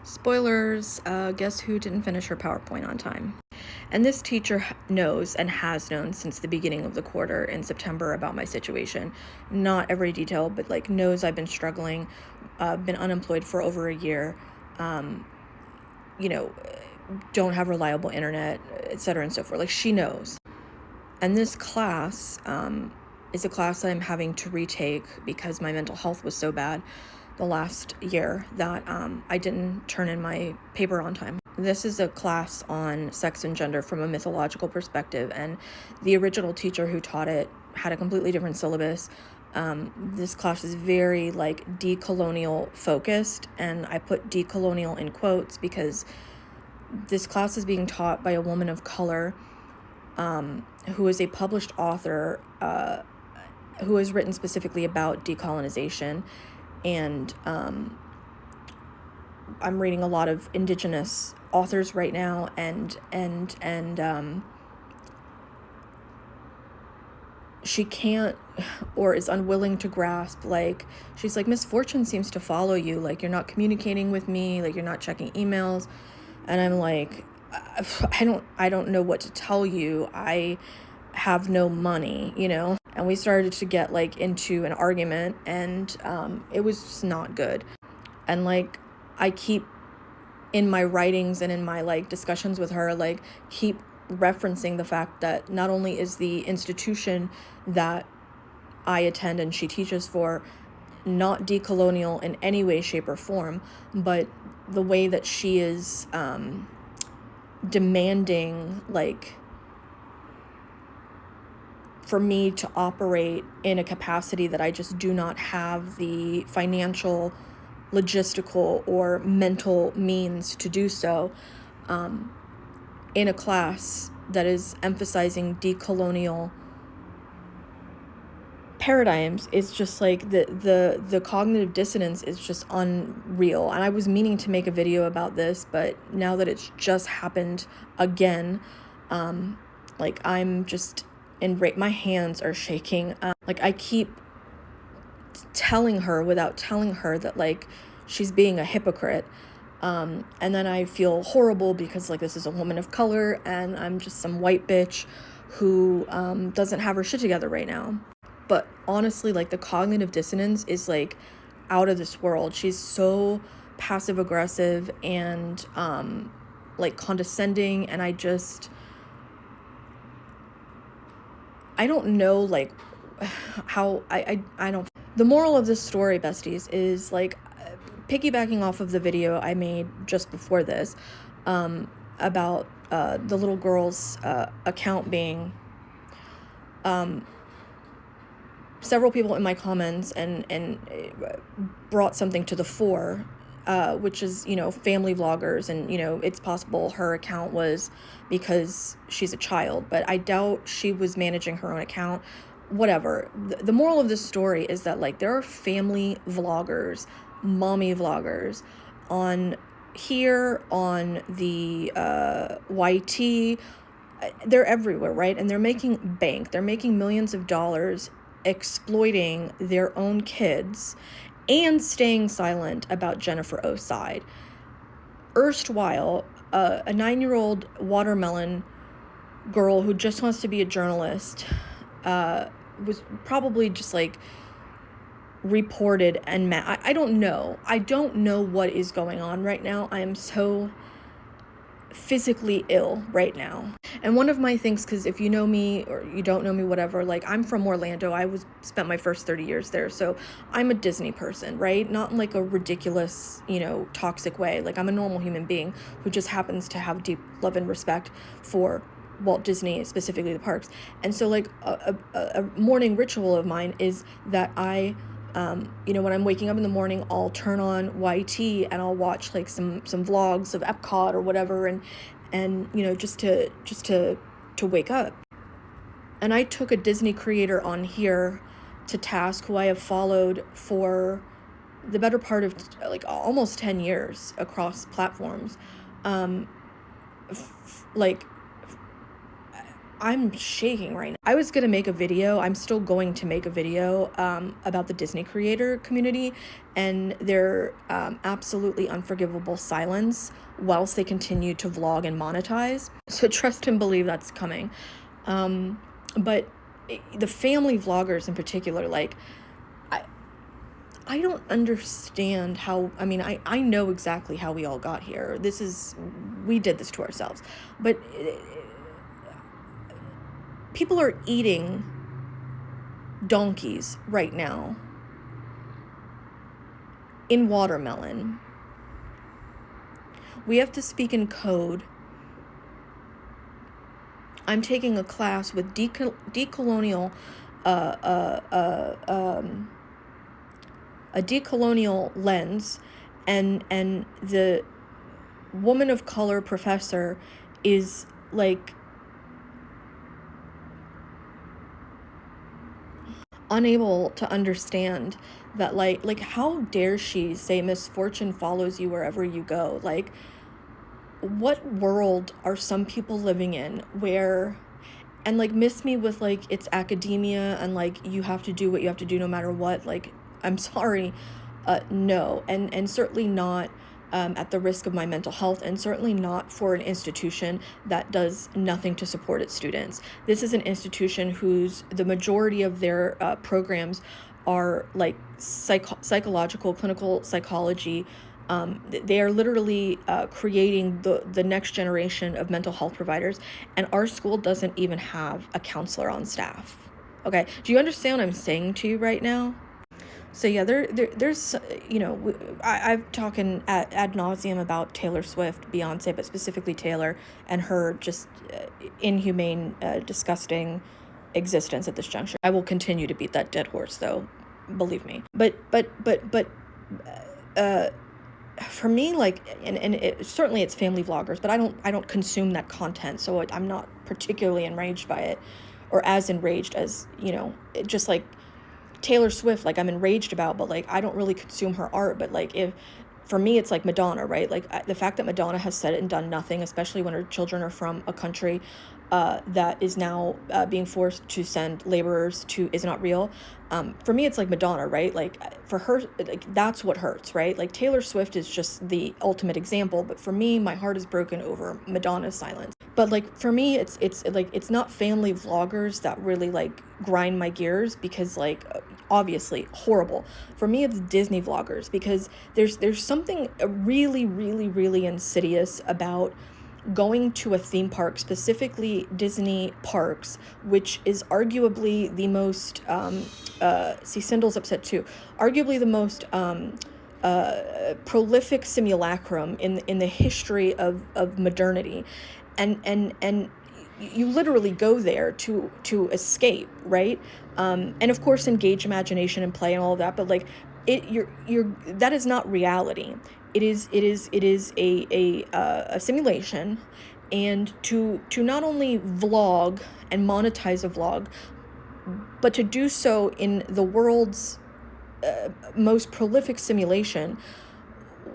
Spoilers, guess who didn't finish her PowerPoint on time? And this teacher knows and has known since the beginning of the quarter in September about my situation. Not every detail, but like knows I've been struggling, been unemployed for over a year, you know, don't have reliable internet, etc. and so forth. Like she knows. And this class is a class that I'm having to retake because my mental health was so bad the last year that I didn't turn in my paper on time. This is a class on sex and gender from a mythological perspective, and the original teacher who taught it had a completely different syllabus. This class is very like decolonial focused, and I put decolonial in quotes because this class is being taught by a woman of color who is a published author who has written specifically about decolonization. And I'm reading a lot of indigenous authors right now, and she can't or is unwilling to grasp, like, she's like, misfortune seems to follow you, like, you're not communicating with me, like, you're not checking emails. And I'm like, I don't know what to tell you. I have no money, you know? And we started to get like into an argument, and it was just not good. And like I keep in my writings and in my like discussions with her, like keep referencing the fact that not only is the institution that I attend and she teaches for not decolonial in any way, shape, or form, but the way that she is demanding, like, for me to operate in a capacity that I just do not have the financial, logistical, or mental means to do so, in a class that is emphasizing decolonial paradigms. It's just like the cognitive dissonance is just unreal. And I was meaning to make a video about this, but now that it's just happened again, like I'm just my hands are shaking. Like I keep telling her without telling her that like she's being a hypocrite. And then I feel horrible because like this is a woman of color and I'm just some white bitch who doesn't have her shit together right now. But honestly, like the cognitive dissonance is like out of this world. She's so passive aggressive and like condescending, and I don't know like how I don't. The moral of this story, besties, is like piggybacking off of the video I made just before this about the little girl's account being several people in my comments and brought something to the fore, which is, you know, family vloggers, and, you know, it's possible her account was because she's a child, but I doubt she was managing her own account. Whatever. The moral of this story is that like there are family vloggers, mommy vloggers on here, on the YT, they're everywhere, right? And they're making bank. They're making millions of dollars exploiting their own kids and staying silent about Jennifer O's side. Erstwhile, a 9-year-old watermelon girl who just wants to be a journalist was probably just like reported and mad. I don't know. I don't know what is going on right now. I am so physically ill right now. And one of my things, because if you know me or you don't know me, whatever, like I'm from Orlando. I spent my first 30 years there, so I'm a Disney person, right? Not in like a ridiculous, you know, toxic way. Like I'm a normal human being who just happens to have deep love and respect for Walt Disney, specifically the parks. And so like a morning ritual of mine is that I you know, when I'm waking up in the morning, I'll turn on YT and I'll watch like some vlogs of Epcot or whatever, and you know, just to wake up. And I took a Disney creator on here to task who I have followed for the better part of like almost 10 years across platforms. Like I'm shaking right now. I was gonna make a video, I'm still going to make a video about the Disney creator community and their absolutely unforgivable silence whilst they continue to vlog and monetize. So trust and believe that's coming. But the family vloggers in particular, like, I don't understand how, I mean, I know exactly how we all got here. We did this to ourselves. But people are eating donkeys right now in watermelon. We have to speak in code. I'm taking a class with decolonial a decolonial lens, and the woman of color professor is like unable to understand that, like how dare she say misfortune follows you wherever you go. Like, what world are some people living in where, and like, miss me with like it's academia and like you have to do what you have to do no matter what. Like, I'm sorry, no, and certainly not at the risk of my mental health, and certainly not for an institution that does nothing to support its students. This is an institution whose the majority of their programs are like psychological, clinical psychology. They are literally creating the next generation of mental health providers, and our school doesn't even have a counselor on staff. Okay, do you understand what I'm saying to you right now? So yeah, there's, I've talking ad nauseum about Taylor Swift, Beyonce, but specifically Taylor and her just inhumane, disgusting existence at this juncture. I will continue to beat that dead horse, though, believe me. But for me, like, and certainly it's family vloggers, but I don't consume that content, so I'm not particularly enraged by it, or as enraged as, just like Taylor Swift, like, I'm enraged about, but like I don't really consume her art. But like, if for me it's like Madonna, right? Like, the fact that Madonna has said it and done nothing, especially when her children are from a country that is now being forced to send laborers to, is not real. For me it's like Madonna, right? Like, for her, like, that's what hurts, right? Like, Taylor Swift is just the ultimate example, but for me, my heart is broken over Madonna's silence. But like, for me, it's like, it's not family vloggers that really like grind my gears, because like, obviously horrible. For me, it's Disney vloggers, because there's something really, really, really insidious about going to a theme park, specifically Disney parks, which is arguably the most see, Sindel's upset too, arguably the most prolific simulacrum in the history of modernity, and you literally go there to escape, right? And of course engage imagination and play and all of that, but like, you're that is not reality. It is a simulation. And to not only vlog and monetize a vlog, but to do so in the world's most prolific simulation,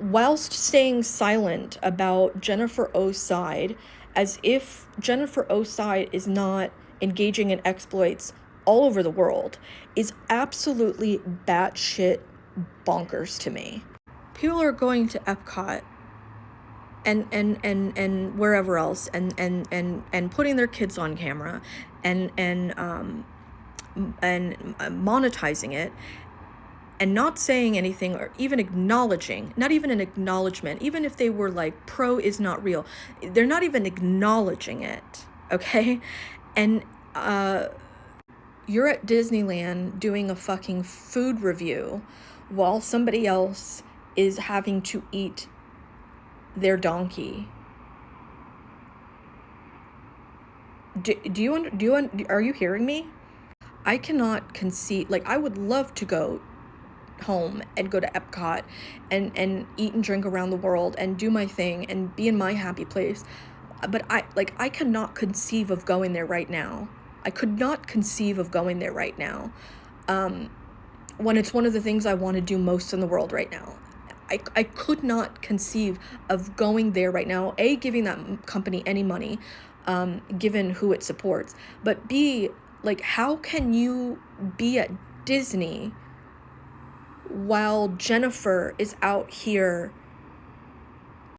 whilst staying silent about Jennifer O's side, as if Jennifer O's side is not engaging in exploits all over the world, is absolutely batshit bonkers to me. People are going to Epcot and wherever else, and putting their kids on camera and monetizing it, and not saying anything, or even acknowledging, not even an acknowledgement, even if they were like, pro is not real, they're not even acknowledging it, okay? And you're at Disneyland doing a fucking food review while somebody else is having to eat their donkey. Are you hearing me? I cannot conceive, like, I would love to go home and go to Epcot and eat and drink around the world and do my thing and be in my happy place, but I cannot conceive of going there right now. I could not conceive of going there right now, when it's one of the things I want to do most in the world right now. I could not conceive of going there right now, giving that company any money, given who it supports. But B, like, how can you be at Disney while Jennifer is out here